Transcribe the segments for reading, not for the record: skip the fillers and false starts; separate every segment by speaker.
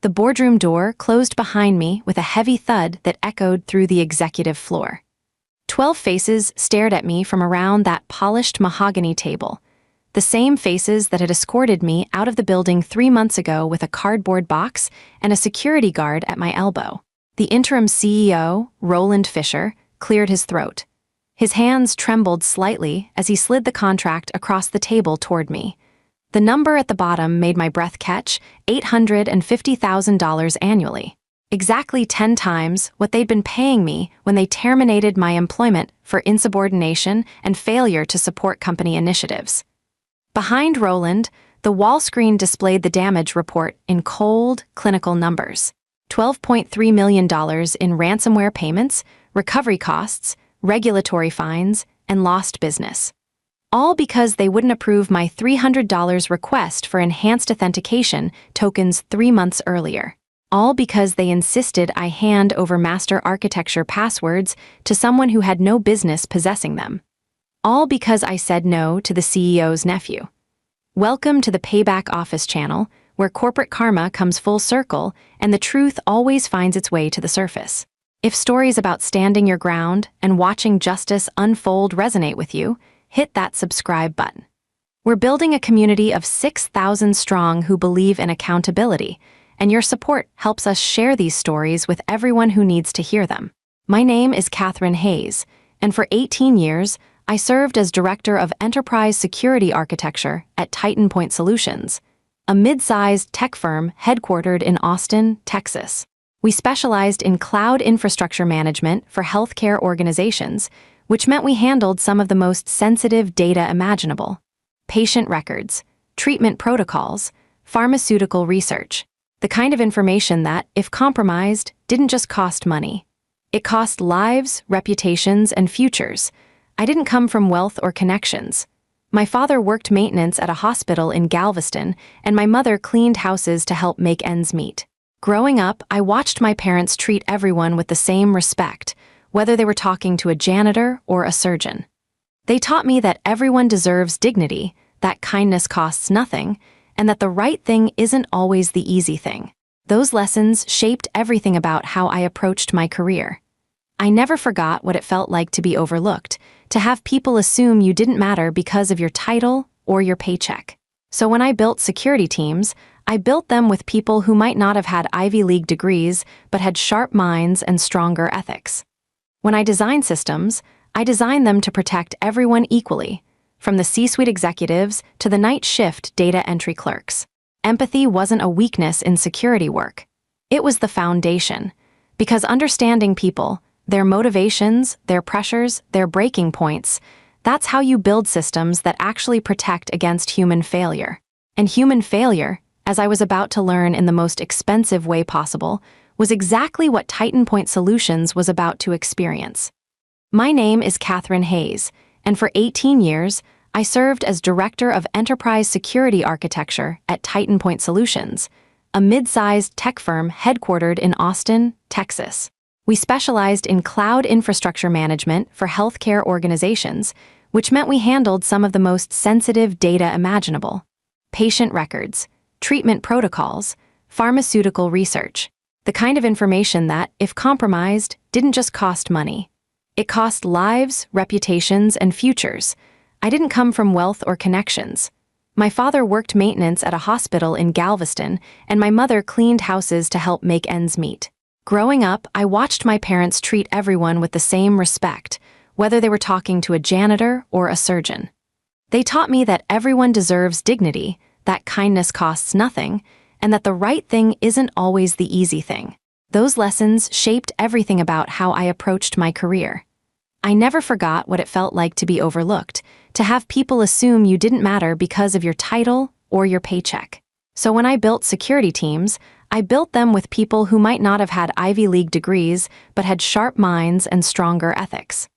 Speaker 1: The boardroom door closed behind me with a heavy thud that echoed through the executive floor. 12 faces stared at me from around that polished mahogany table, the same faces that had escorted me out of the building 3 months ago with a cardboard box and a security guard at my elbow. The interim CEO, Roland Fisher, cleared his throat. His hands trembled slightly as he slid the contract across the table toward me. The number at the bottom made my breath catch, $850,000 annually. Exactly 10 times what they'd been paying me when they terminated my employment for insubordination and failure to support company initiatives. Behind Roland, the wall screen displayed the damage report in cold, clinical numbers. $12.3 million in ransomware payments, recovery costs, regulatory fines, and lost business. All because they wouldn't approve my $300 request for enhanced authentication tokens 3 months earlier. All because they insisted I hand over master architecture passwords to someone who had no business possessing them. All because I said no to the CEO's nephew. Welcome to the Payback Office channel, where corporate karma comes full circle and the truth always finds its way to the surface. If stories about standing your ground and watching justice unfold resonate with you, hit that subscribe button. We're building a community of 6,000 strong who believe in accountability, and your support helps us share these stories with everyone who needs to hear them. My name is Katherine Hayes, and for 18 years, I served as Director of Enterprise Security Architecture at Titan Point Solutions, a mid-sized tech firm headquartered in Austin, Texas. We specialized in cloud infrastructure management for healthcare organizations, which meant we handled some of the most sensitive data imaginable: patient records, treatment protocols, pharmaceutical research. The kind of information that, if compromised, didn't just cost money. It cost lives, reputations, and futures. I didn't come from wealth or connections. My father worked maintenance at a hospital in Galveston, and my mother cleaned houses to help make ends meet. Growing up, I watched my parents treat everyone with the same respect, whether they were talking to a janitor or a surgeon. They taught me that everyone deserves dignity, that kindness costs nothing, and that the right thing isn't always the easy thing. Those lessons shaped everything about how I approached my career. I never forgot what it felt like to be overlooked, to have people assume you didn't matter because of your title or your paycheck. So when I built security teams, I built them with people who might not have had Ivy League degrees but had sharp minds and stronger ethics. When I designed systems, I designed them to protect everyone equally, from the C-suite executives to the night shift data entry clerks. Empathy wasn't a weakness in security work. It was the foundation, because understanding people, their motivations, their pressures, their breaking points, that's how you build systems that actually protect against human failure. And human failure, as I was about to learn in the most expensive way possible, was exactly what Titan Point Solutions was about to experience. My name is Katherine Hayes, and for 18 years, I served as Director of Enterprise Security Architecture at Titan Point Solutions, a mid-sized tech firm headquartered in Austin, Texas. We specialized in cloud infrastructure management for healthcare organizations, which meant we handled some of the most sensitive data imaginable: patient records, treatment protocols, pharmaceutical research. The kind of information that, if compromised, didn't just cost money. It cost lives, reputations, and futures. I didn't come from wealth or connections. My father worked maintenance at a hospital in Galveston, and my mother cleaned houses to help make ends meet. Growing up, I watched my parents treat everyone with the same respect, whether they were talking to a janitor or a surgeon. They taught me that everyone deserves dignity, that kindness costs nothing, and that the right thing isn't always the easy thing. Those lessons shaped everything about how I approached my career. I never forgot what it felt like to be overlooked, to have people assume you didn't matter because of your title or your paycheck. So when I built security teams, I built them with people who might not have had Ivy League degrees but had sharp minds and stronger ethics.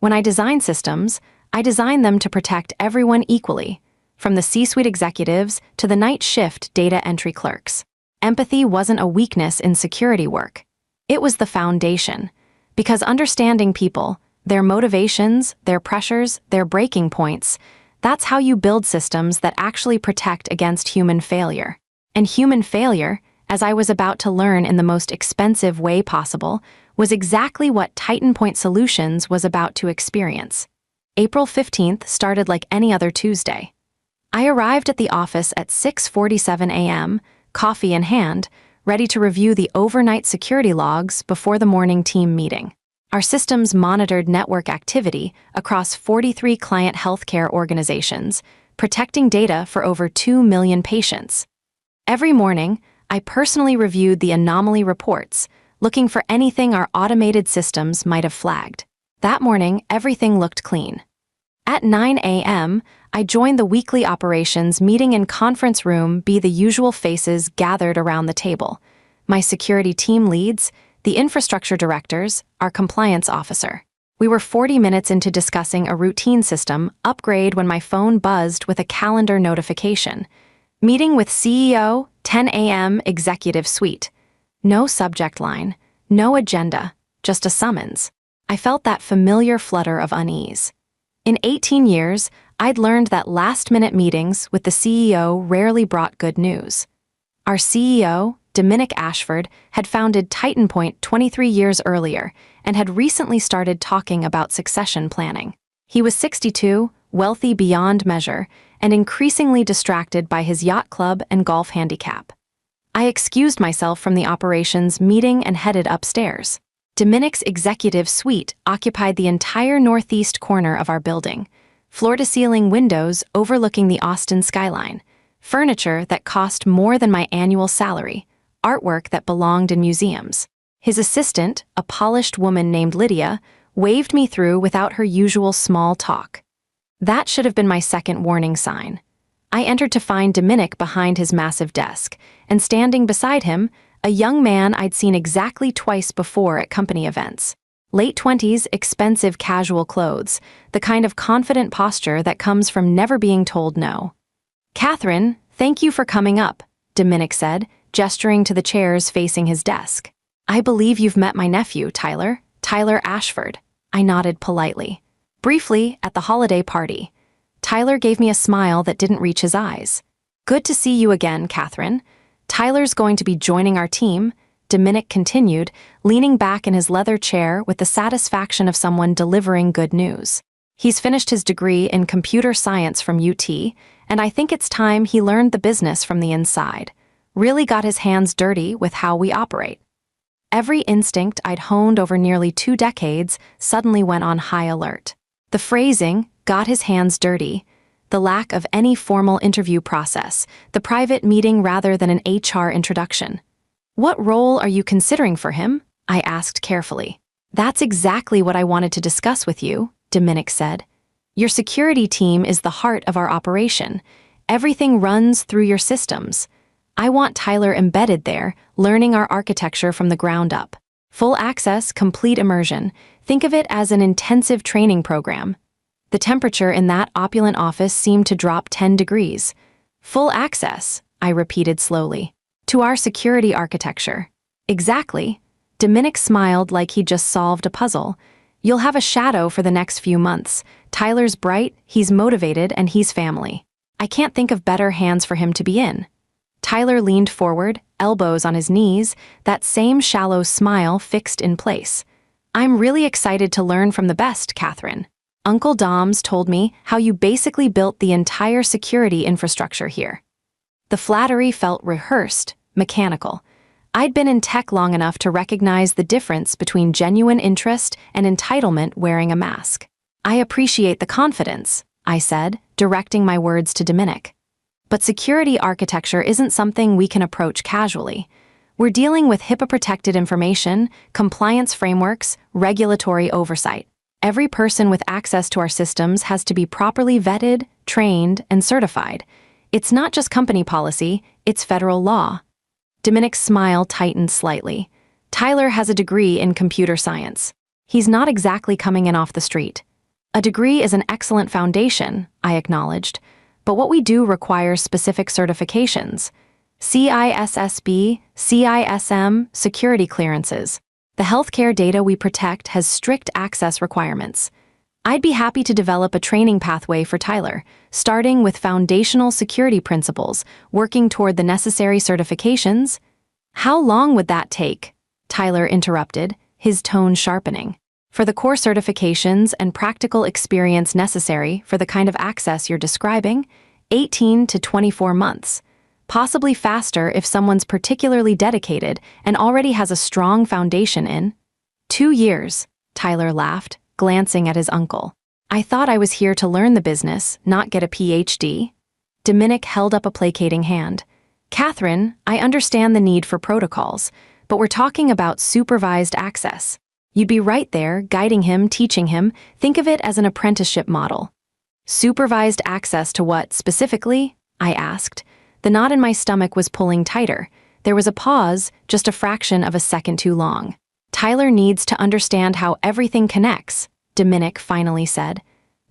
Speaker 1: When I designed systems, I designed them to protect everyone equally, from the C-suite executives to the night shift data entry clerks. Empathy wasn't a weakness in security work. It was the foundation, because understanding people, their motivations, their pressures, their breaking points, that's how you build systems that actually protect against human failure. And human failure, as I was about to learn in the most expensive way possible, was exactly what Titan Point Solutions was about to experience. April 15th started like any other Tuesday. I arrived at the office at 6:47 a.m., coffee in hand, ready to review the overnight security logs before the morning team meeting. Our systems monitored network activity across 43 client healthcare organizations, protecting data for over 2 million patients. Every morning, I personally reviewed the anomaly reports, looking for anything our automated systems might have flagged. That morning, everything looked clean. At 9 a.m., I joined the weekly operations meeting in conference room B. The usual faces gathered around the table. My security team leads, the infrastructure directors, our compliance officer. We were 40 minutes into discussing a routine system upgrade when my phone buzzed with a calendar notification. Meeting with CEO, 10 a.m. Executive Suite. No subject line, no agenda, just a summons. I felt that familiar flutter of unease. In 18 years, I'd learned that last-minute meetings with the CEO rarely brought good news. Our CEO, Dominic Ashford, had founded Titan Point 23 years earlier and had recently started talking about succession planning. He was 62, wealthy beyond measure, and increasingly distracted by his yacht club and golf handicap. I excused myself from the operations meeting and headed upstairs. Dominic's executive suite occupied the entire northeast corner of our building, floor-to-ceiling windows overlooking the Austin skyline, furniture that cost more than my annual salary, artwork that belonged in museums. His assistant, a polished woman named Lydia, waved me through without her usual small talk. That should have been my second warning sign. I entered to find Dominic behind his massive desk, and standing beside him, a young man I'd seen exactly twice before at company events. Late 20s, expensive casual clothes, the kind of confident posture that comes from never being told no. "Katherine, thank you for coming up," Dominic said, gesturing to the chairs facing his desk. "I believe you've met my nephew, Tyler Ashford." I nodded politely. "Briefly, at the holiday party." Tyler gave me a smile that didn't reach his eyes. "Good to see you again, Katherine. Tyler's going to be joining our team," Dominic continued, leaning back in his leather chair with the satisfaction of someone delivering good news. "He's finished his degree in computer science from UT, and I think it's time he learned the business from the inside. Really got his hands dirty with how we operate." Every instinct I'd honed over nearly 2 decades suddenly went on high alert. The phrasing, "got his hands dirty," the lack of any formal interview process, the private meeting rather than an HR introduction. "What role are you considering for him?" I asked carefully. "That's exactly what I wanted to discuss with you," Dominic said. "Your security team is the heart of our operation. Everything runs through your systems. I want Tyler embedded there, learning our architecture from the ground up. Full access, complete immersion. Think of it as an intensive training program." The temperature in that opulent office seemed to drop 10 degrees. "Full access," I repeated slowly. "To our security architecture." "Exactly." Dominic smiled like he'd just solved a puzzle. "You'll have a shadow for the next few months. Tyler's bright, he's motivated, and he's family. I can't think of better hands for him to be in." Tyler leaned forward, elbows on his knees, that same shallow smile fixed in place. "I'm really excited to learn from the best, Katherine. Uncle Dom's told me how you basically built the entire security infrastructure here." The flattery felt rehearsed, mechanical. I'd been in tech long enough to recognize the difference between genuine interest and entitlement wearing a mask. "I appreciate the confidence," I said, directing my words to Dominic. "But security architecture isn't something we can approach casually. We're dealing with HIPAA-protected information, compliance frameworks, regulatory oversight. Every person with access to our systems has to be properly vetted, trained, and certified. It's not just company policy, it's federal law." Dominic's smile tightened slightly. "Tyler has a degree in computer science. He's not exactly coming in off the street. A degree is an excellent foundation," I acknowledged, "but what we do requires specific certifications. CISSP, CISM, security clearances. The healthcare data we protect has strict access requirements. I'd be happy to develop a training pathway for Tyler, starting with foundational security principles, working toward the necessary certifications." How long would that take? Tyler interrupted, his tone sharpening. For the core certifications and practical experience necessary for the kind of access you're describing, 18 to 24 months. Possibly faster if someone's particularly dedicated and already has a strong foundation in 2 years, Tyler laughed, glancing at his uncle. I thought I was here to learn the business, not get a PhD. Dominic held up a placating hand. Katherine, I understand the need for protocols, but we're talking about supervised access. You'd be right there, guiding him, teaching him. Think of it as an apprenticeship model. Supervised access to what, specifically? I asked. The knot in my stomach was pulling tighter. There was a pause, just a fraction of a second too long. Tyler needs to understand how everything connects, Dominic finally said.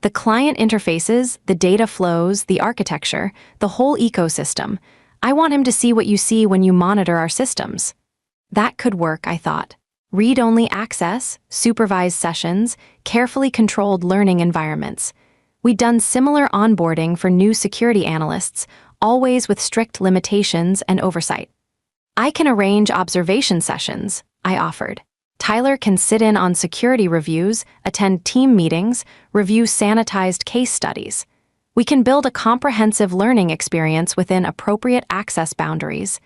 Speaker 1: The client interfaces, the data flows, the architecture, the whole ecosystem. I want him to see what you see when you monitor our systems. That could work, I thought. Read-only access, supervised sessions, carefully controlled learning environments. We'd done similar onboarding for new security analysts, always with strict limitations and oversight. I can arrange observation sessions, I offered. Tyler can sit in on security reviews, attend team meetings, review sanitized case studies. We can build a comprehensive learning experience within appropriate access boundaries.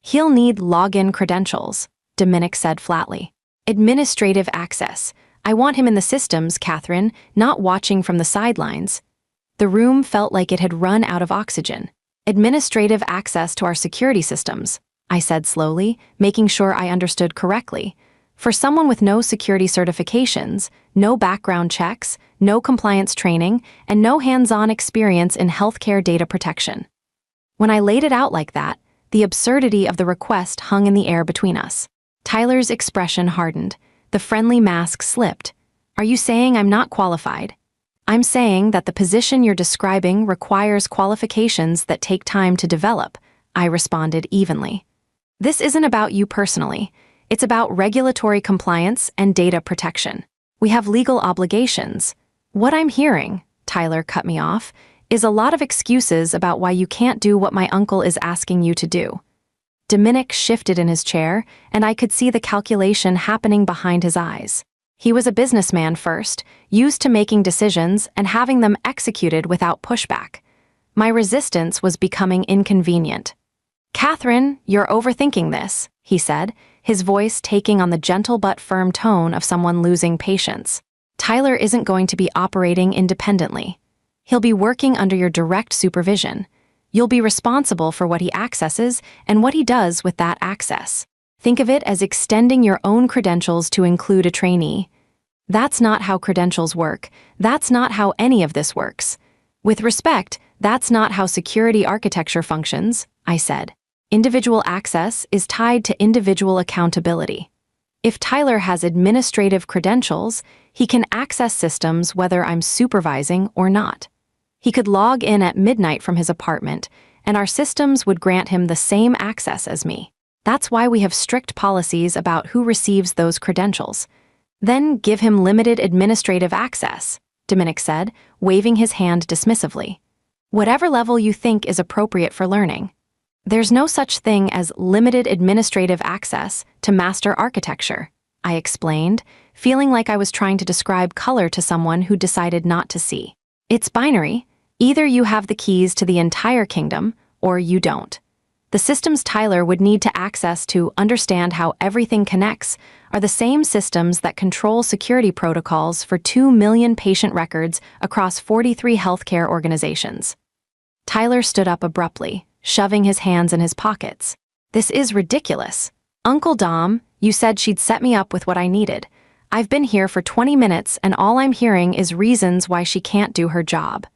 Speaker 1: He'll need login credentials, Dominic said flatly. Administrative access. I want him in the systems, Katherine, not watching from the sidelines. The room felt like it had run out of oxygen. Administrative access to our security systems, I said slowly, making sure I understood correctly. For someone with no security certifications, no background checks, no compliance training, and no hands-on experience in healthcare data protection. When I laid it out like that, the absurdity of the request hung in the air between us. Tyler's expression hardened. The friendly mask slipped. Are you saying I'm not qualified? I'm saying that the position you're describing requires qualifications that take time to develop, I responded evenly. This isn't about you personally. It's about regulatory compliance and data protection. We have legal obligations. What I'm hearing, Tyler cut me off, is a lot of excuses about why you can't do what my uncle is asking you to do. Dominic shifted in his chair, and I could see the calculation happening behind his eyes. He was a businessman first, used to making decisions and having them executed without pushback. My resistance was becoming inconvenient. Katherine, you're overthinking this, he said, his voice taking on the gentle but firm tone of someone losing patience. Tyler isn't going to be operating independently. He'll be working under your direct supervision. You'll be responsible for what he accesses and what he does with that access. Think of it as extending your own credentials to include a trainee. That's not how credentials work. That's not how any of this works. With respect, that's not how security architecture functions, I said. Individual access is tied to individual accountability. If Tyler has administrative credentials, he can access systems whether I'm supervising or not. He could log in at midnight from his apartment, and our systems would grant him the same access as me. That's why we have strict policies about who receives those credentials. Then give him limited administrative access, Dominic said, waving his hand dismissively. Whatever level you think is appropriate for learning. There's no such thing as limited administrative access to master architecture, I explained, feeling like I was trying to describe color to someone who decided not to see. It's binary. Either you have the keys to the entire kingdom, or you don't. The systems Tyler would need to access to understand how everything connects are the same systems that control security protocols for 2 million patient records across 43 healthcare organizations. Tyler stood up abruptly, shoving his hands in his pockets. This is ridiculous. Uncle Dom, you said she'd set me up with what I needed. I've been here for 20 minutes and all I'm hearing is reasons why she can't do her job.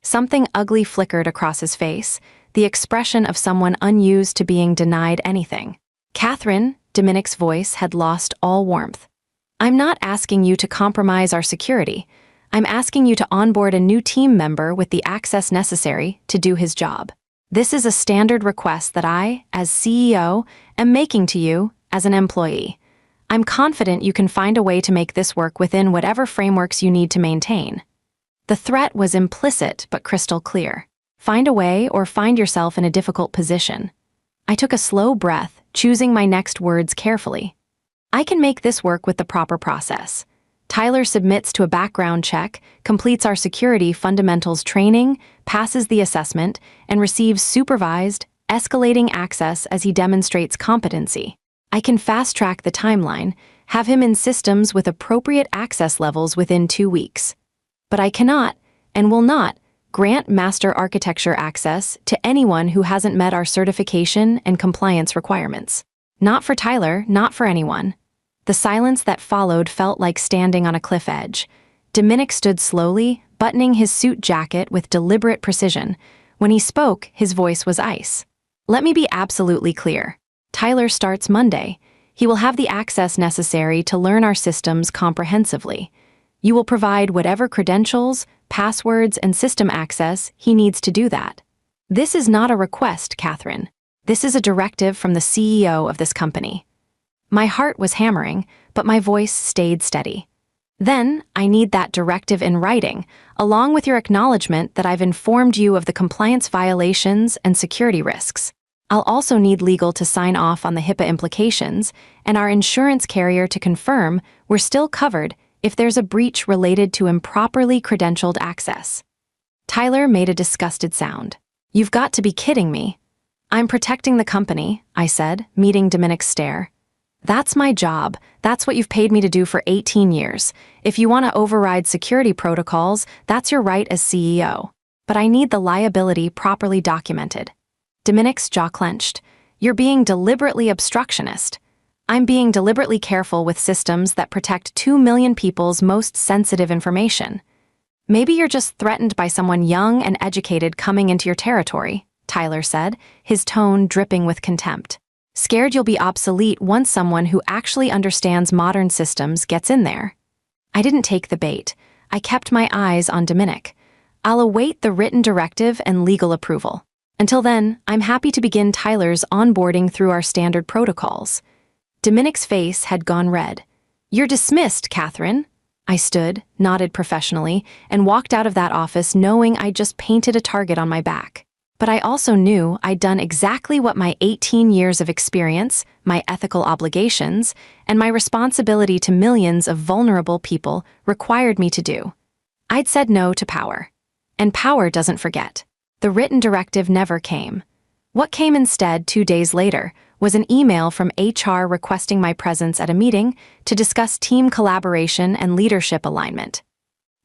Speaker 1: Something ugly flickered across his face, the expression of someone unused to being denied anything. Katherine, Dominic's voice had lost all warmth. I'm not asking you to compromise our security. I'm asking you to onboard a new team member with the access necessary to do his job. This is a standard request that I, as CEO, am making to you as an employee. I'm confident you can find a way to make this work within whatever frameworks you need to maintain. The threat was implicit but crystal clear. Find a way or find yourself in a difficult position. I took a slow breath, choosing my next words carefully. I can make this work with the proper process. Tyler submits to a background check, completes our security fundamentals training, passes the assessment, and receives supervised, escalating access as he demonstrates competency. I can fast-track the timeline, have him in systems with appropriate access levels within 2 weeks. But I cannot, and will not, grant master architecture access to anyone who hasn't met our certification and compliance requirements. Not for Tyler, not for anyone. The silence that followed felt like standing on a cliff edge. Dominic stood slowly, buttoning his suit jacket with deliberate precision. When he spoke, his voice was ice. Let me be absolutely clear. Tyler starts Monday. He will have the access necessary to learn our systems comprehensively. You will provide whatever credentials, passwords, and system access he needs to do that. This is not a request, Katherine. This is a directive from the CEO of this company. My heart was hammering, but my voice stayed steady. Then, I need that directive in writing, along with your acknowledgement that I've informed you of the compliance violations and security risks. I'll also need legal to sign off on the HIPAA implications, and our insurance carrier to confirm we're still covered if there's a breach related to improperly credentialed access. Tyler made a disgusted sound. You've got to be kidding me. I'm protecting the company, I said, meeting Dominic's stare. That's my job. That's what you've paid me to do for 18 years. If you want to override security protocols, that's your right as CEO. But I need the liability properly documented. Dominic's jaw clenched. You're being deliberately obstructionist. I'm being deliberately careful with systems that protect 2 million people's most sensitive information. Maybe you're just threatened by someone young and educated coming into your territory, Tyler said, his tone dripping with contempt. Scared you'll be obsolete once someone who actually understands modern systems gets in there. I didn't take the bait. I kept my eyes on Dominic. I'll await the written directive and legal approval. Until then, I'm happy to begin Tyler's onboarding through our standard protocols. Dominic's face had gone red. You're dismissed, Katherine. I stood, nodded professionally, and walked out of that office knowing I'd just painted a target on my back. But I also knew I'd done exactly what my 18 years of experience, my ethical obligations, and my responsibility to millions of vulnerable people required me to do. I'd said no to power. And power doesn't forget. The written directive never came. What came instead 2 days later was an email from HR requesting my presence at a meeting to discuss team collaboration and leadership alignment.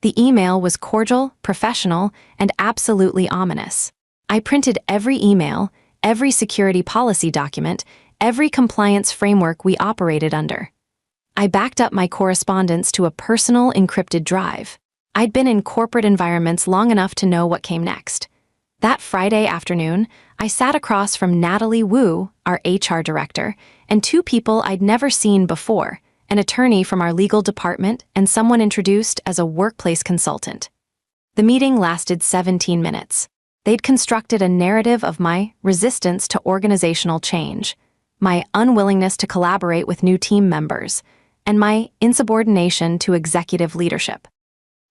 Speaker 1: The email was cordial, professional, and absolutely ominous. I printed every email, every security policy document, every compliance framework we operated under. I backed up my correspondence to a personal encrypted drive. I'd been in corporate environments long enough to know what came next. That Friday afternoon, I sat across from Natalie Wu, our HR director, and 2 people I'd never seen before, an attorney from our legal department and someone introduced as a workplace consultant. The meeting lasted 17 minutes. They'd constructed a narrative of my resistance to organizational change, my unwillingness to collaborate with new team members, and my insubordination to executive leadership.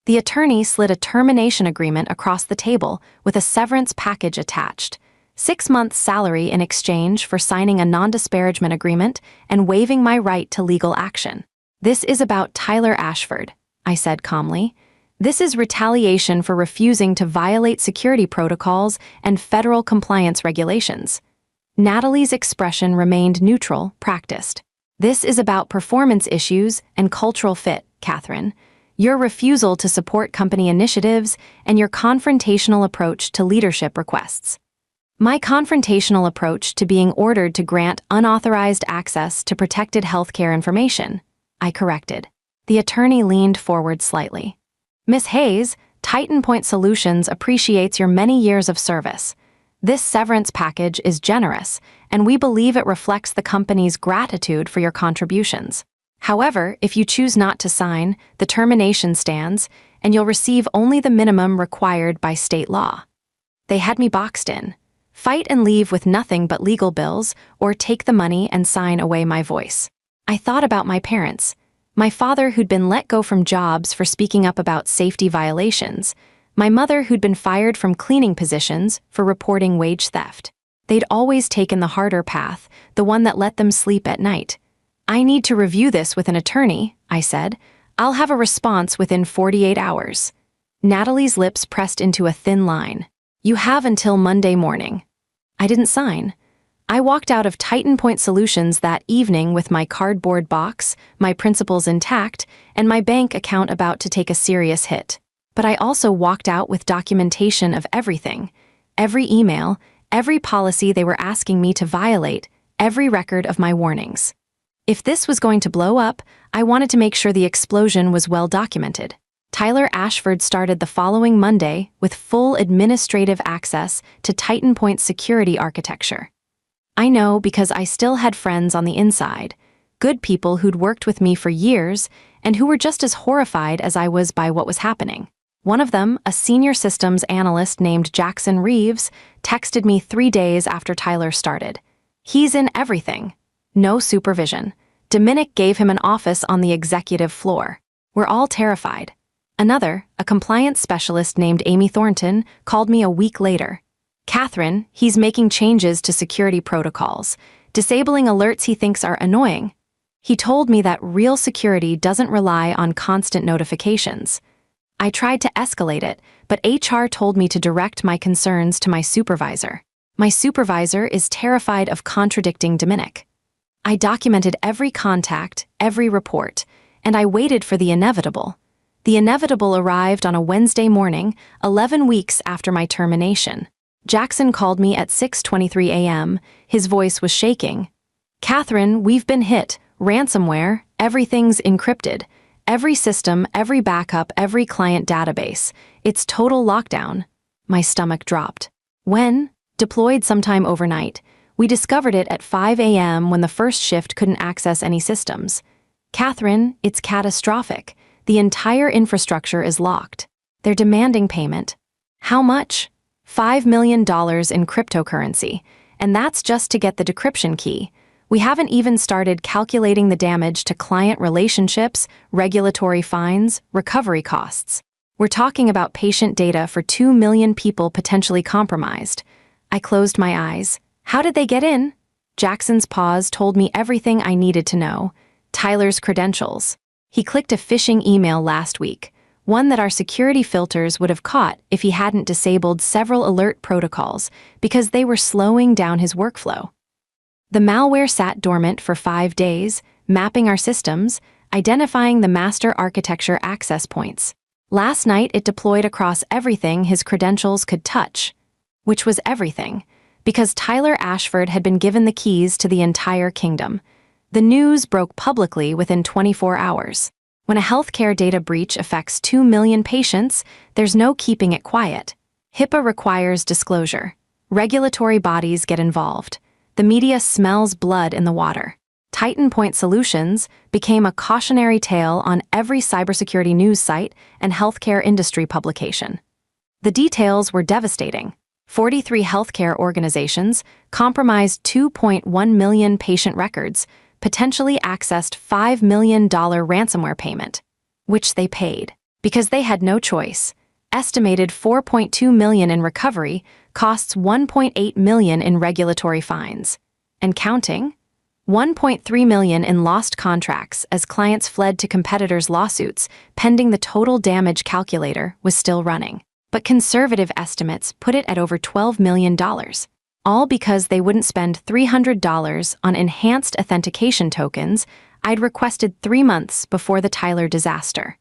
Speaker 1: The attorney slid a termination agreement across the table with a severance package attached, 6 months' salary in exchange for signing a non-disparagement agreement and waiving my right to legal action. This is about Tyler Ashford, I said calmly. This is retaliation for refusing to violate security protocols and federal compliance regulations. Natalie's expression remained neutral, practiced. This is about performance issues and cultural fit, Katherine. Your refusal to support company initiatives and your confrontational approach to leadership requests. My confrontational approach to being ordered to grant unauthorized access to protected healthcare information, I corrected. The attorney leaned forward slightly. Ms. Hayes, Titan Point Solutions appreciates your many years of service. This severance package is generous, and we believe it reflects the company's gratitude for your contributions. However, if you choose not to sign, the termination stands, and you'll receive only the minimum required by state law. They had me boxed in. Fight and leave with nothing but legal bills, or take the money and sign away my voice. I thought about my parents. My father who'd been let go from jobs for speaking up about safety violations. My mother who'd been fired from cleaning positions for reporting wage theft. They'd always taken the harder path, the one that let them sleep at night. "I need to review this with an attorney," I said. "I'll have a response within 48 hours. Natalie's lips pressed into a thin line. "You have until Monday morning." I didn't sign. I walked out of Titan Point Solutions that evening with my cardboard box, my principles intact, and my bank account about to take a serious hit. But I also walked out with documentation of everything. Every email, every policy they were asking me to violate, every record of my warnings. If this was going to blow up, I wanted to make sure the explosion was well documented. Tyler Ashford started the following Monday with full administrative access to Titan Point's security architecture. I know because I still had friends on the inside, good people who'd worked with me for years and who were just as horrified as I was by what was happening. One of them, a senior systems analyst named Jackson Reeves, texted me 3 days after Tyler started. "He's in everything. No supervision. Dominic gave him an office on the executive floor. We're all terrified." Another, a compliance specialist named Amy Thornton, called me a week later. "Katherine, he's making changes to security protocols, disabling alerts he thinks are annoying." He told me that real security doesn't rely on constant notifications. I tried to escalate it, but HR told me to direct my concerns to my supervisor. My supervisor is terrified of contradicting Dominic. I documented every contact, every report, and I waited for the inevitable. The inevitable arrived on a Wednesday morning, 11 weeks after my termination. Jackson called me at 6:23 a.m. His voice was shaking. "Katherine, we've been hit. Ransomware, everything's encrypted. Every system, every backup, every client database. It's total lockdown." My stomach dropped. "When?" "Deployed sometime overnight. We discovered it at 5 a.m. when the first shift couldn't access any systems." "Katherine, it's catastrophic. The entire infrastructure is locked. They're demanding payment." "How much?" $5 million in cryptocurrency, and that's just to get the decryption key. We haven't even started calculating the damage to client relationships, regulatory fines, recovery costs. We're talking about patient data for 2 million people potentially compromised. I closed my eyes. "How did they get in?" Jackson's pause told me everything I needed to know. Tyler's credentials. He clicked a phishing email last week, one that our security filters would have caught if he hadn't disabled several alert protocols because they were slowing down his workflow. The malware sat dormant for 5 days, mapping our systems, identifying the master architecture access points. Last night it deployed across everything his credentials could touch, which was everything, because Tyler Ashford had been given the keys to the entire kingdom. The news broke publicly within 24 hours. When a healthcare data breach affects 2 million patients, there's no keeping it quiet. HIPAA requires disclosure. Regulatory bodies get involved. The media smells blood in the water. Titan Point Solutions became a cautionary tale on every cybersecurity news site and healthcare industry publication. The details were devastating. 43 healthcare organizations compromised 2.1 million patient records, potentially accessed $5 million ransomware payment, which they paid, because they had no choice. Estimated $4.2 million in recovery, costs $1.8 million in regulatory fines. And counting? $1.3 million in lost contracts as clients fled to competitors' lawsuits, pending the total damage calculator was still running. But conservative estimates put it at over $12 million. All because they wouldn't spend $300 on enhanced authentication tokens I'd requested 3 months before the Tyler disaster.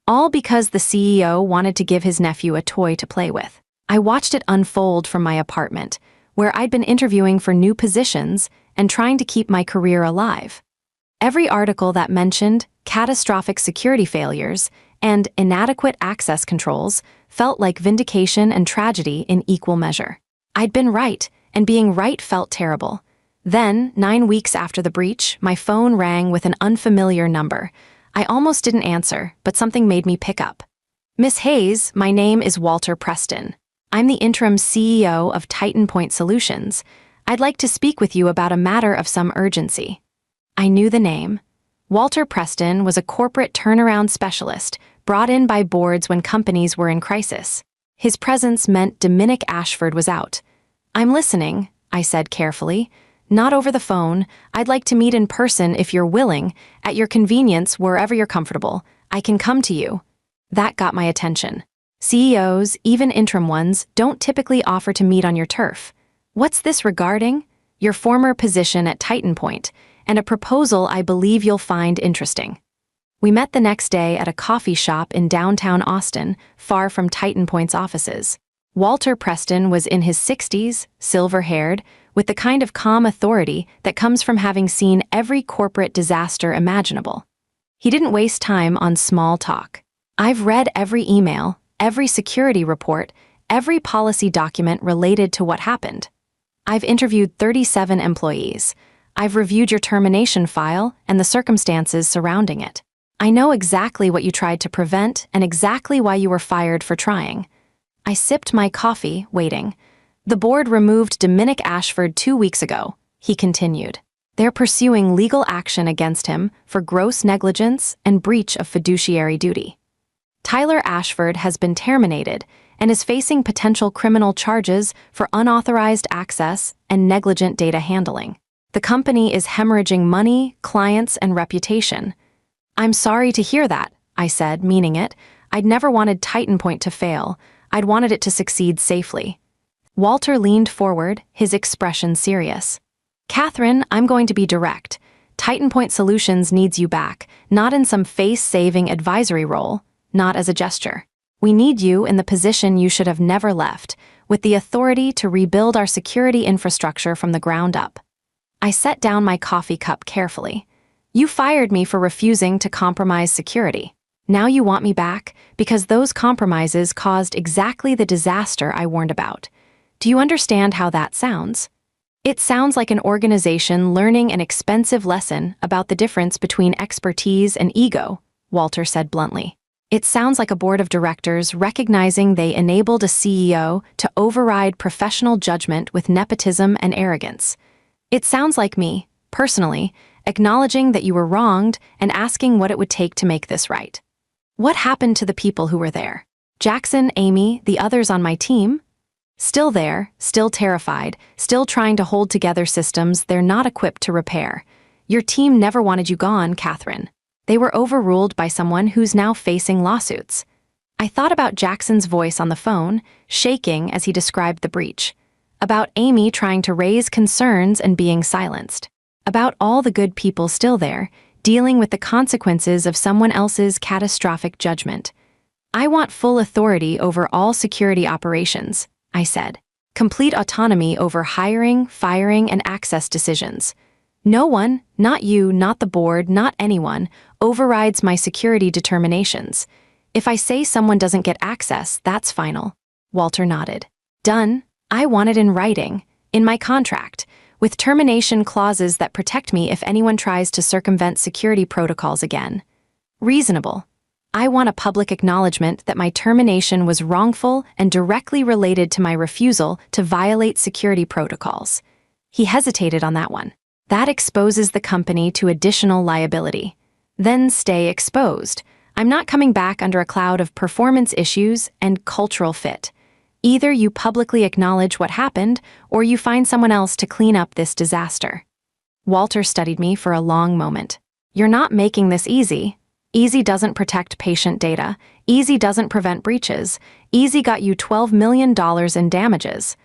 Speaker 1: All because the CEO wanted to give his nephew a toy to play with. I watched it unfold from my apartment, where I'd been interviewing for new positions and trying to keep my career alive. Every article that mentioned catastrophic security failures and inadequate access controls felt like vindication and tragedy in equal measure. I'd been right, and being right felt terrible. Then, 9 weeks after the breach, my phone rang with an unfamiliar number. I almost didn't answer, but something made me pick up. "Miss Hayes, my name is Walter Preston. I'm the interim CEO of Titan Point Solutions. I'd like to speak with you about a matter of some urgency." I knew the name. Walter Preston was a corporate turnaround specialist brought in by boards when companies were in crisis. His presence meant Dominic Ashford was out. "I'm listening," I said carefully. Not over the phone. I'd like to meet in person if you're willing, at your convenience, wherever you're comfortable. I can come to you. That got my attention. CEOs, even interim ones, don't typically offer to meet on your turf. What's this regarding? Your former position at Titan Point, and a proposal I believe you'll find interesting. We met the next day at a coffee shop in downtown Austin, far from Titan Point's offices. Walter Preston was in his 60s, silver-haired, with the kind of calm authority that comes from having seen every corporate disaster imaginable. He didn't waste time on small talk. I've read every email, every security report, every policy document related to what happened. I've interviewed 37 employees. I've reviewed your termination file and the circumstances surrounding it. I know exactly what you tried to prevent and exactly why you were fired for trying. I sipped my coffee, waiting. The board removed Dominic Ashford 2 weeks ago, he continued. They're pursuing legal action against him for gross negligence and breach of fiduciary duty. Tyler Ashford has been terminated and is facing potential criminal charges for unauthorized access and negligent data handling. The company is hemorrhaging money, clients, and reputation. I'm sorry to hear that, I said, meaning it. I'd never wanted Titan Point to fail. I'd wanted it to succeed safely. Walter leaned forward, his expression serious. Katherine, I'm going to be direct. Titan Point Solutions needs you back, not in some face-saving advisory role, not as a gesture. We need you in the position you should have never left, with the authority to rebuild our security infrastructure from the ground up. I set down my coffee cup carefully. You fired me for refusing to compromise security. Now you want me back because those compromises caused exactly the disaster I warned about. Do you understand how that sounds? It sounds like an organization learning an expensive lesson about the difference between expertise and ego, Walter said bluntly. It sounds like a board of directors recognizing they enabled a CEO to override professional judgment with nepotism and arrogance. It sounds like me, personally, acknowledging that you were wronged and asking what it would take to make this right. What happened to the people who were there? Jackson, Amy, the others on my team? Still there, still terrified, still trying to hold together systems they're not equipped to repair. Your team never wanted you gone, Katherine. They were overruled by someone who's now facing lawsuits. I thought about Jackson's voice on the phone, shaking as he described the breach. About Amy trying to raise concerns and being silenced. About all the good people still there, dealing with the consequences of someone else's catastrophic judgment. I want full authority over all security operations, I said. Complete autonomy over hiring, firing, and access decisions. No one, not you, not the board, not anyone, overrides my security determinations. If I say someone doesn't get access, that's final. Walter nodded. Done. I want it in writing, in my contract, with termination clauses that protect me if anyone tries to circumvent security protocols again. Reasonable. I want a public acknowledgement that my termination was wrongful and directly related to my refusal to violate security protocols. He hesitated on that one. That exposes the company to additional liability. Then stay exposed. I'm not coming back under a cloud of performance issues and cultural fit. Either you publicly acknowledge what happened, or you find someone else to clean up this disaster. Walter studied me for a long moment. You're not making this easy. Easy doesn't protect patient data. Easy doesn't prevent breaches. Easy got you $12 million in damages.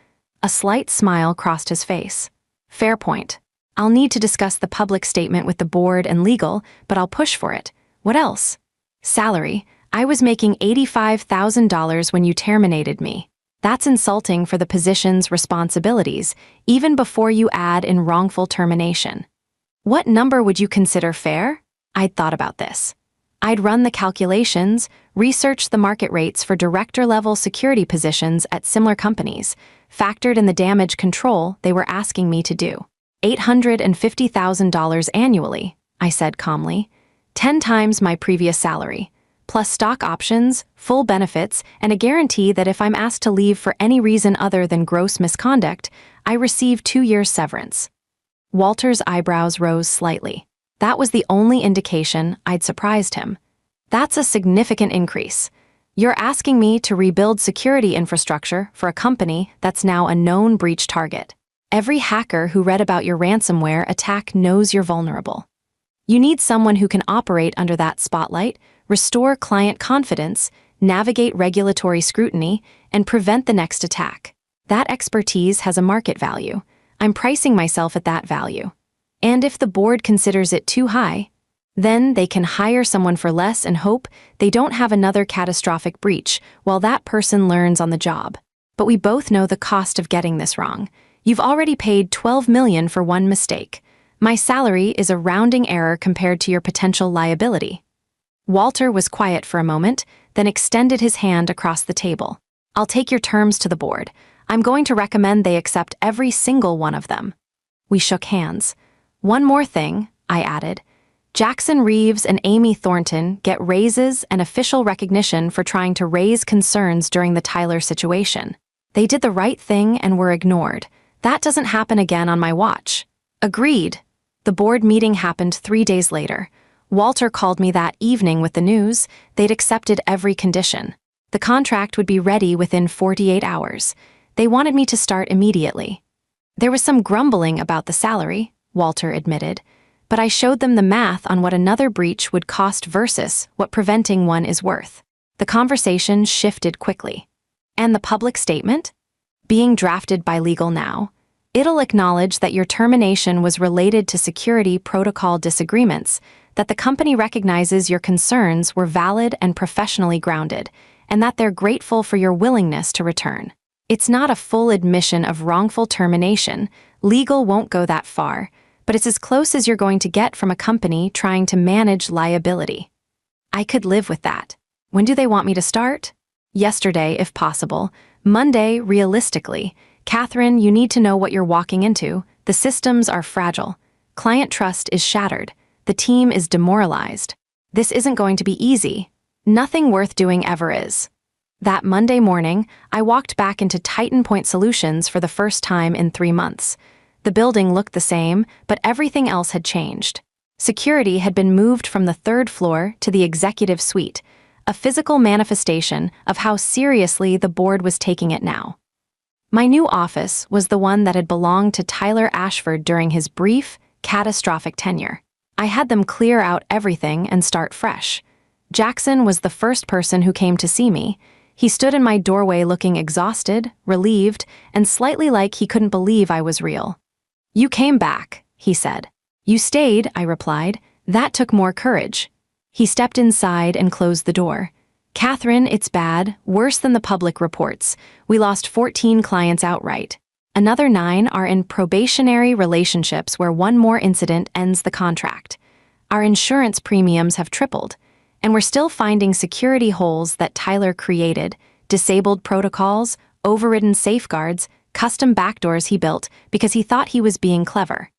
Speaker 1: A slight smile crossed his face. Fair point. I'll need to discuss the public statement with the board and legal, but I'll push for it. What else? Salary. I was making $85,000 when you terminated me. That's insulting for the position's responsibilities, even before you add in wrongful termination. What number would you consider fair? I'd thought about this. I'd run the calculations, researched the market rates for director-level security positions at similar companies, factored in the damage control they were asking me to do. $850,000 annually, I said calmly. 10 times my previous salary, plus stock options, full benefits, and a guarantee that if I'm asked to leave for any reason other than gross misconduct, I receive 2 years severance. Walter's eyebrows rose slightly. That was the only indication I'd surprised him. That's a significant increase. You're asking me to rebuild security infrastructure for a company that's now a known breach target. Every hacker who read about your ransomware attack knows you're vulnerable. You need someone who can operate under that spotlight, restore client confidence, navigate regulatory scrutiny, and prevent the next attack. That expertise has a market value. I'm pricing myself at that value. And if the board considers it too high, then they can hire someone for less and hope they don't have another catastrophic breach while that person learns on the job. But we both know the cost of getting this wrong. You've already paid $12 million for one mistake. My salary is a rounding error compared to your potential liability. Walter was quiet for a moment, then extended his hand across the table. I'll take your terms to the board. I'm going to recommend they accept every single one of them. We shook hands. One more thing, I added. Jackson Reeves and Amy Thornton get raises and official recognition for trying to raise concerns during the Tyler situation. They did the right thing and were ignored. That doesn't happen again on my watch. Agreed. The board meeting happened 3 days later. Walter called me that evening with the news they'd accepted every condition. The contract would be ready within 48 hours. They wanted me to start immediately. There was some grumbling about the salary, Walter admitted, but I showed them the math on what another breach would cost versus what preventing one is worth. The conversation shifted quickly. And the public statement? Being drafted by Legal Now. It'll acknowledge that your termination was related to security protocol disagreements, that the company recognizes your concerns were valid and professionally grounded, and that they're grateful for your willingness to return. It's not a full admission of wrongful termination. Legal won't go that far, but it's as close as you're going to get from a company trying to manage liability. I could live with that. When do they want me to start? Yesterday, if possible. Monday, realistically. Katherine, you need to know what you're walking into. The systems are fragile. Client trust is shattered. The team is demoralized. This isn't going to be easy. Nothing worth doing ever is. That Monday morning, I walked back into Titan Point Solutions for the first time in 3 months. The building looked the same, but everything else had changed. Security had been moved from the 3rd floor to the executive suite, a physical manifestation of how seriously the board was taking it now. My new office was the one that had belonged to Tyler Ashford during his brief, catastrophic tenure. I had them clear out everything and start fresh. Jackson was the first person who came to see me. He stood in my doorway looking exhausted, relieved, and slightly like he couldn't believe I was real. "You came back," he said. "You stayed," I replied. "That took more courage." He stepped inside and closed the door. "Katherine, it's bad, worse than the public reports. We lost 14 clients outright. Another 9 are in probationary relationships where one more incident ends the contract. Our insurance premiums have tripled, and we're still finding security holes that Tyler created, disabled protocols, overridden safeguards, custom backdoors he built because he thought he was being clever."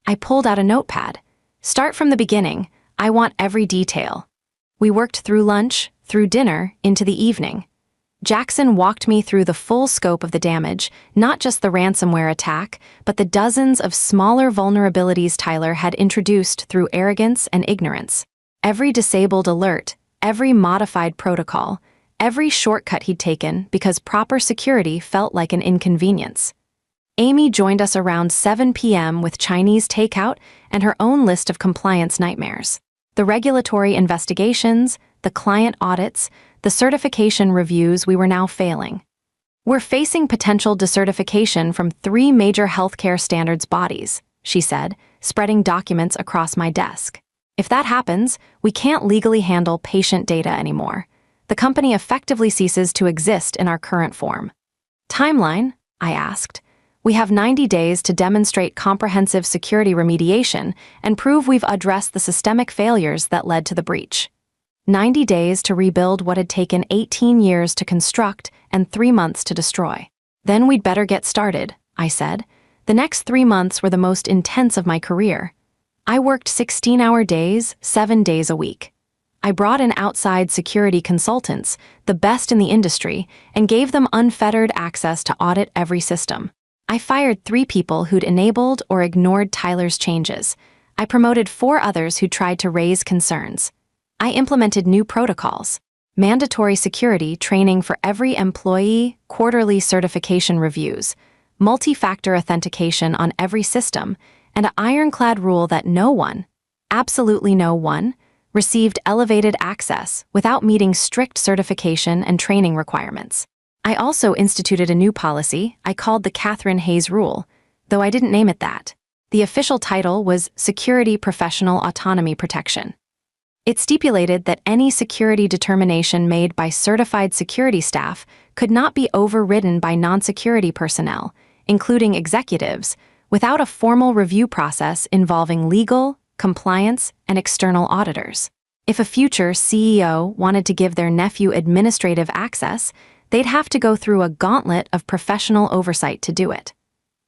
Speaker 1: I pulled out a notepad. "Start from the beginning. I want every detail." We worked through lunch, through dinner, into the evening. Jackson walked me through the full scope of the damage, not just the ransomware attack, but the dozens of smaller vulnerabilities Tyler had introduced through arrogance and ignorance. Every disabled alert, every modified protocol, every shortcut he'd taken because proper security felt like an inconvenience. Amy joined us around 7 p.m. with Chinese takeout and her own list of compliance nightmares. The regulatory investigations, the client audits, the certification reviews we were now failing. "We're facing potential decertification from 3 major healthcare standards bodies," she said, spreading documents across my desk. "If that happens, we can't legally handle patient data anymore. The company effectively ceases to exist in our current form." "Timeline?" I asked. "We have 90 days to demonstrate comprehensive security remediation and prove we've addressed the systemic failures that led to the breach. 90 days to rebuild what had taken 18 years to construct and 3 months to destroy. Then we'd better get started," I said. The next 3 months were the most intense of my career. I worked 16-hour days, 7 days a week. I brought in outside security consultants, the best in the industry, and gave them unfettered access to audit every system. I fired 3 people who'd enabled or ignored Tyler's changes. I promoted 4 others who tried to raise concerns. I implemented new protocols, mandatory security training for every employee, quarterly certification reviews, multi-factor authentication on every system, and an ironclad rule that no one, absolutely no one, received elevated access without meeting strict certification and training requirements. I also instituted a new policy I called the Katherine Hayes Rule, though I didn't name it that. The official title was Security Professional Autonomy Protection. It stipulated that any security determination made by certified security staff could not be overridden by non-security personnel, including executives, without a formal review process involving legal, compliance, and external auditors. If a future CEO wanted to give their nephew administrative access, they'd have to go through a gauntlet of professional oversight to do it.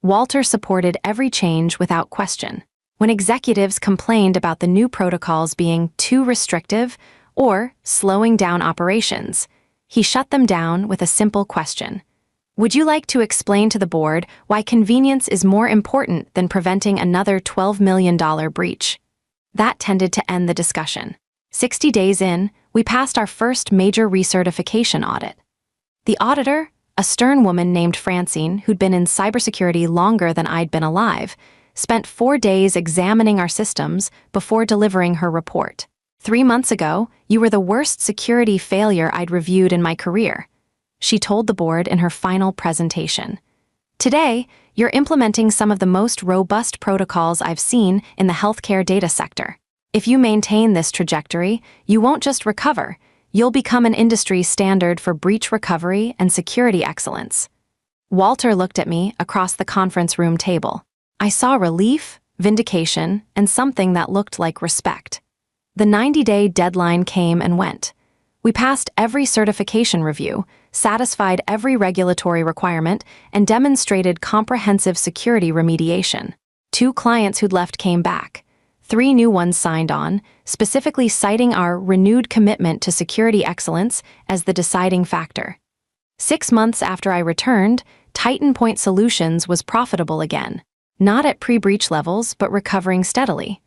Speaker 1: Walter supported every change without question. When executives complained about the new protocols being too restrictive or slowing down operations, he shut them down with a simple question. Would you like to explain to the board why convenience is more important than preventing another $12 million breach? That tended to end the discussion. 60 days in, we passed our first major recertification audit. The auditor, a stern woman named Francine who'd been in cybersecurity longer than I'd been alive, spent 4 days examining our systems before delivering her report. 3 months ago, you were the worst security failure I'd reviewed in my career, she told the board in her final presentation. Today, you're implementing some of the most robust protocols I've seen in the healthcare data sector. If you maintain this trajectory, you won't just recover, you'll become an industry standard for breach recovery and security excellence. Walter looked at me across the conference room table. I saw relief, vindication, and something that looked like respect. The 90-day deadline came and went. We passed every certification review, satisfied every regulatory requirement, and demonstrated comprehensive security remediation. 2 clients who'd left came back. 3 new ones signed on, specifically citing our renewed commitment to security excellence as the deciding factor. 6 months after I returned, Titan Point Solutions was profitable again, not at pre-breach levels, but recovering steadily.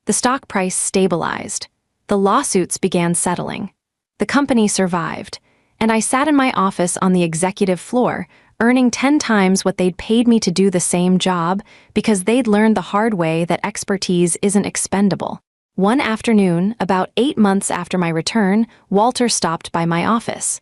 Speaker 1: The stock price stabilized. The lawsuits began settling. The company survived, and I sat in my office on the executive floor, earning 10 times what they'd paid me to do the same job because they'd learned the hard way that expertise isn't expendable. One afternoon, about 8 months after my return, Walter stopped by my office.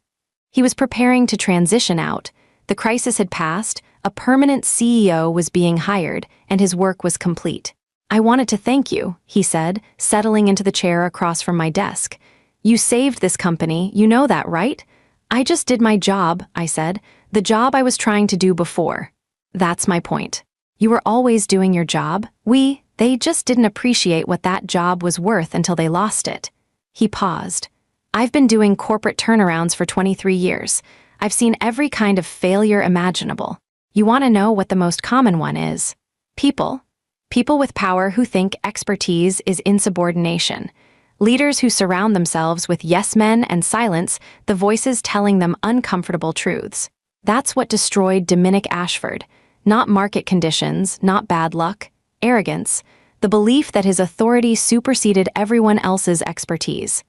Speaker 1: He was preparing to transition out. The crisis had passed, a permanent CEO was being hired, and his work was complete. I wanted to thank you, he said, settling into the chair across from my desk. You saved this company, you know that, right? I just did my job, I said, the job I was trying to do before. That's my point. You were always doing your job. They just didn't appreciate what that job was worth until they lost it. He paused. I've been doing corporate turnarounds for 23 years. I've seen every kind of failure imaginable. You want to know what the most common one is? People. People with power who think expertise is insubordination. Leaders who surround themselves with yes men and silence the voices telling them uncomfortable truths. That's what destroyed Dominic Ashford. Not market conditions, not bad luck, arrogance, the belief that his authority superseded everyone else's expertise.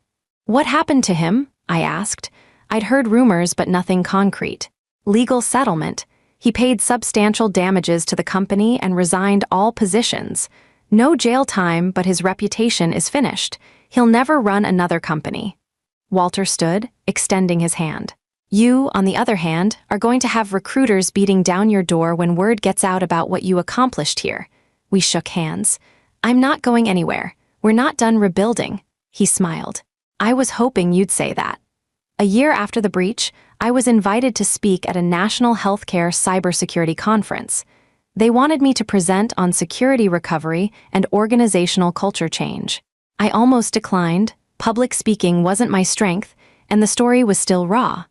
Speaker 1: What happened to him? I asked. I'd heard rumors but nothing concrete. Legal settlement. He paid substantial damages to the company and resigned all positions. No jail time, but his reputation is finished. He'll never run another company. Walter stood, extending his hand. You, on the other hand, are going to have recruiters beating down your door when word gets out about what you accomplished here. We shook hands. I'm not going anywhere. We're not done rebuilding. He smiled. I was hoping you'd say that. A year after the breach, I was invited to speak at a national healthcare cybersecurity conference. They wanted me to present on security recovery and organizational culture change. I almost declined. Public speaking wasn't my strength, and the story was still raw.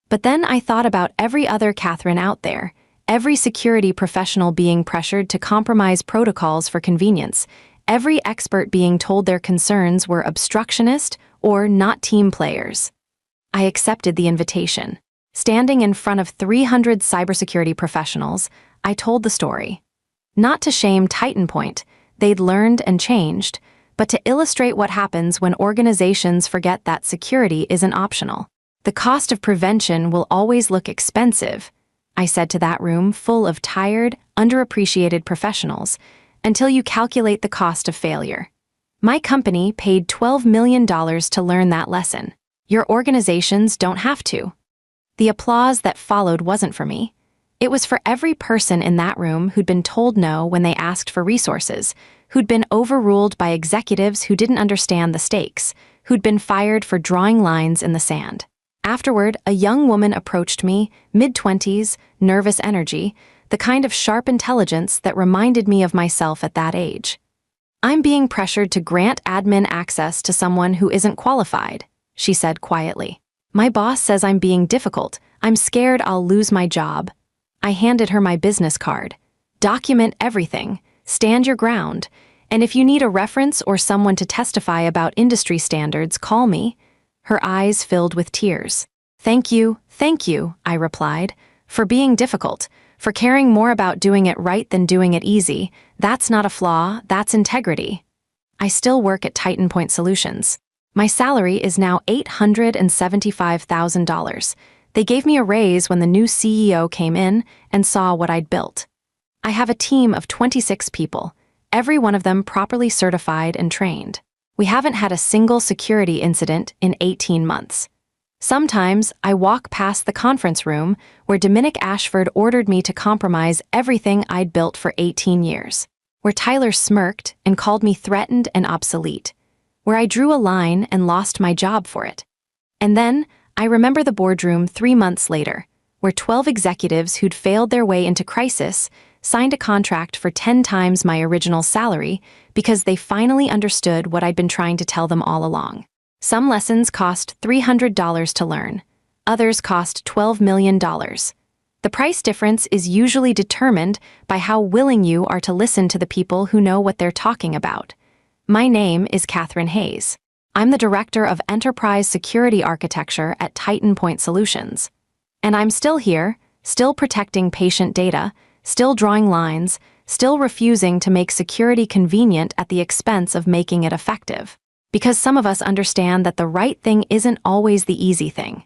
Speaker 1: But then I thought about every other Katherine out there, every security professional being pressured to compromise protocols for convenience, every expert being told their concerns were obstructionist or not team players. I accepted the invitation. Standing in front of 300 cybersecurity professionals, I told the story. Not to shame Titan Point, they'd learned and changed, but to illustrate what happens when organizations forget that security isn't optional. The cost of prevention will always look expensive. I said to that room full of tired, underappreciated professionals, until you calculate the cost of failure. My company paid $12 million to learn that lesson. Your organizations don't have to. The applause that followed wasn't for me. It was for every person in that room who'd been told no when they asked for resources, who'd been overruled by executives who didn't understand the stakes, who'd been fired for drawing lines in the sand. Afterward, a young woman approached me, mid-20s, nervous energy, the kind of sharp intelligence that reminded me of myself at that age. "I'm being pressured to grant admin access to someone who isn't qualified," she said quietly. "My boss says I'm being difficult. I'm scared I'll lose my job." I handed her my business card. "Document everything. Stand your ground. And if you need a reference or someone to testify about industry standards, call me." Her eyes filled with tears. Thank you," I replied, "for being difficult, for caring more about doing it right than doing it easy. That's not a flaw, that's integrity." I still work at Titan Point Solutions. My salary is now $875,000. They gave me a raise when the new CEO came in and saw what I'd built. I have a team of 26 people, every one of them properly certified and trained. We haven't had a single security incident in 18 months. Sometimes I walk past the conference room where Dominic Ashford ordered me to compromise everything I'd built for 18 years, where Tyler smirked and called me threatened and obsolete, where I drew a line and lost my job for it. And then I remember the boardroom 3 months later, where 12 executives who'd failed their way into crisis signed a contract for 10 times my original salary because they finally understood what I'd been trying to tell them all along. Some lessons cost $300 to learn. Others cost $12 million. The price difference is usually determined by how willing you are to listen to the people who know what they're talking about. My name is Katherine Hayes. I'm the Director of Enterprise Security Architecture at Titan Point Solutions. And I'm still here, still protecting patient data, still drawing lines, still refusing to make security convenient at the expense of making it effective. Because some of us understand that the right thing isn't always the easy thing.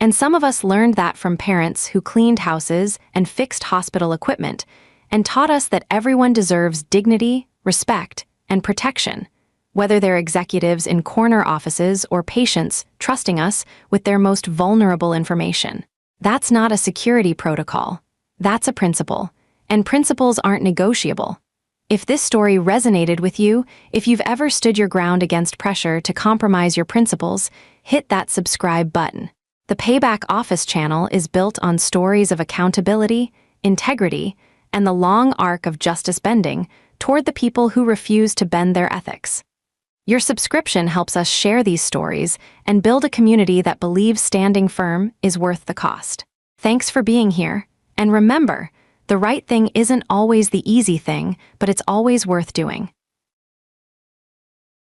Speaker 1: And some of us learned that from parents who cleaned houses and fixed hospital equipment and taught us that everyone deserves dignity, respect, and protection, whether they're executives in corner offices or patients trusting us with their most vulnerable information. That's not a security protocol. That's a principle. And principles aren't negotiable. If this story resonated with you, if you've ever stood your ground against pressure to compromise your principles, hit that subscribe button. The Payback Office channel is built on stories of accountability, integrity, and the long arc of justice bending toward the people who refuse to bend their ethics. Your subscription helps us share these stories and build a community that believes standing firm is worth the cost. Thanks for being here, and remember, the right thing isn't always the easy thing, but it's always worth doing.